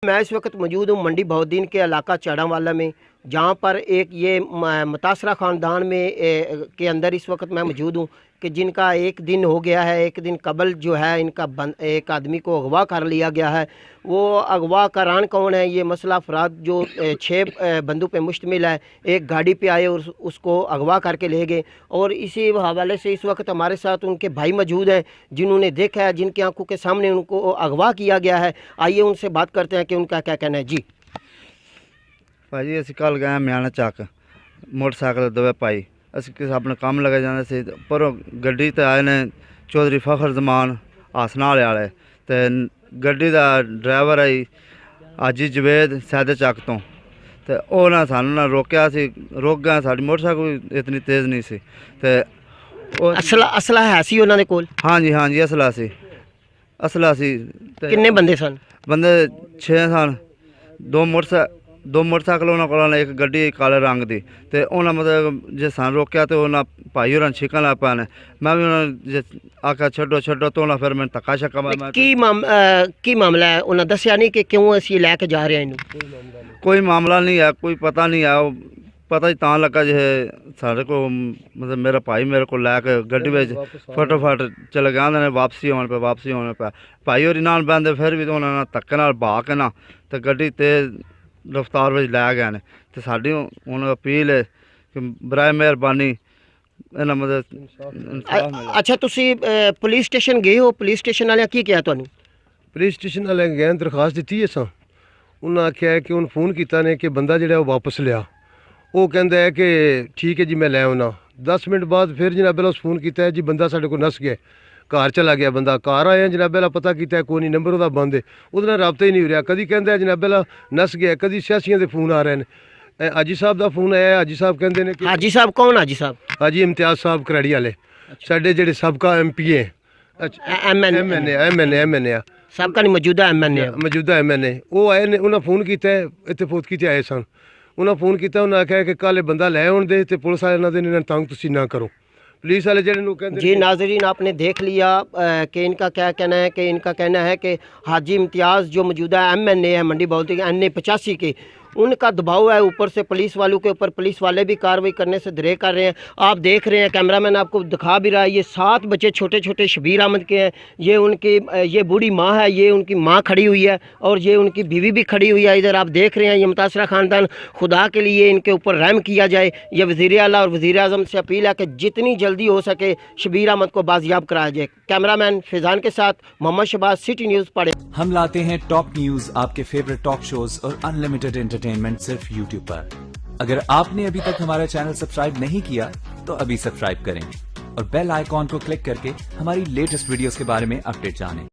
मैं इस वक्त मौजूद हूँ मंडी बहुद्दीन के इलाका चाड़ावाला में, जहाँ पर एक ये मुतासरा ख़ानदान में के अंदर इस वक्त मैं मौजूद हूँ कि जिनका एक दिन हो गया है। एक दिन कबल जो है इनका एक आदमी को अगवा कर लिया गया है। वो अगवा करान कौन है? ये मसला अफराद जो 6 बंदों पे मुश्तमिल है, एक गाड़ी पे आए और उसको अगवा करके ले गए। और इसी हवाले से इस वक्त हमारे साथ उनके भाई मौजूद हैं जिन्होंने देखा है, जिनकी आंखों के सामने उनको अगवा किया गया है। आइए उनसे बात करते हैं कि उनका क्या कहना है। जी भाजी असी कल गए म्याना चक मोटरसाइकिल दवे पाई असी किस अपने काम लगे जाने से पर गड्डी ते आए ने चौधरी फखर जमान आसनाले वाले ते गड्डी दा ड्राइवर आई आजी जवेद सैदे चक तो ते ना सानू ना रोकया सी, रुक गए। साडी मोटरसाइकिल इतनी तेज़ नहीं सी ते असला है सी उन्हां दे कोल? हाँ जी असला सी। किन्ने बंदे सन? बंदे 6 सन। दो मोटरसाइकिल उन्होंने को, एक गड्डी काले रंग की। तो उन्हें मतलब जे सन रोकया तो उन्हें भाई होर छिकन लग पाए। मैं भी उन्हें आख्या छड्डो छड्डो तो फिर मैं धक्का शक्का की मामला है? उन्हें दसिया नहीं कि क्यों असीं लैके जा रहे हैं? कोई मामला नहीं है, कोई पता नहीं है। पता ही तां लगा जे साढ़े को मतलब मेरा भाई मेरे को लैके गड्डी में फटोफट चले गए। वापसी होने पे भाई होरी नाल बंदे फिर भी उन्होंने धक्के नाल बहा के ना तो गड्डी तेज़ रफ्तार में लै गए ने। तो साडी हुण अपील है कि बराए मेहरबानी इन्हां मतलब अच्छा तुसी पुलिस स्टेशन गए हो? पुलिस स्टेशन वाले की कहा तुहानू? पुलिस स्टेशन वाले गए दरखास्त दी है। उन्हें आख्या है कि उन्हें फोन किया ने कि बंदा जो वापस लिया। वो कहता है कि ठीक है जी मैं लै आना। 10 मिनट बाद फिर जनाब वाला उस फोन किया है जी बंदा साढ़े को नस गया, घर चला गया। बंदा घर आया जनाब वाला पता किया कोई नहीं, नंबर वह बंद है, वो रबता ही नहीं हो रहा। कभी कहता है जनाब वाला नस गया, कभी सियासियों के फोन आ रहे हैं। हाजी साहब का फोन आया, हाजी साहब कहते हैं कि हाजी साहब कौन? हाजी साहब हाजी इम्तियाज साहब कराड़ी वाले साढ़े जो सबका MP है। MNA सबका नहीं मौजूदा MNA वो आए ने। उन्हें फोन किया इतने पोतकी ते आए सन। उन्हें फोन किया, उन्हें आख्या कि कल बंदा लै आने दे, पुलिस वाले इन्होंने तंग तुसी ना करो। पुलिस वाले कहते जी नाजरीन आपने देख लिया कि इनका क्या कहना है। कि इनका कहना है कि हाजी इम्तियाज़ जो मौजूदा MNA है मंडी बहुद्दीन NA 85 के, उनका दबाव है ऊपर से पुलिस वालों के ऊपर। पुलिस वाले भी कार्रवाई करने से दरे कर रहे हैं। आप देख रहे हैं, कैमरामैन आपको दिखा भी रहा है। ये 7 बच्चे छोटे छोटे शबीर अहमद के हैं। ये उनकी ये बूढ़ी माँ है, ये उनकी माँ खड़ी हुई है और ये उनकी बीवी भी खड़ी हुई है। इधर आप देख रहे हैं ये मुतासरा ख़ानदान, खुदा के लिए इनके ऊपर रहम किया जाए। ये वज़ीर आला और वज़ीर आज़म से अपील है कि जितनी जल्दी हो सके शबीर अहमद को बाजियाब कराया जाए। कैमरामैन फैज़ान के साथ मोहम्मद शहबाज, सिटी न्यूज़ पढ़े। हम लाते हैं टॉप न्यूज़, आपके फेवरेट टॉक शोज और अनलिमिटेड एंटरटेनमेंट सिर्फ YouTube पर। अगर आपने अभी तक हमारा चैनल सब्सक्राइब नहीं किया तो अभी सब्सक्राइब करें और बेल आइकॉन को क्लिक करके हमारी लेटेस्ट वीडियोस के बारे में अपडेट जानें।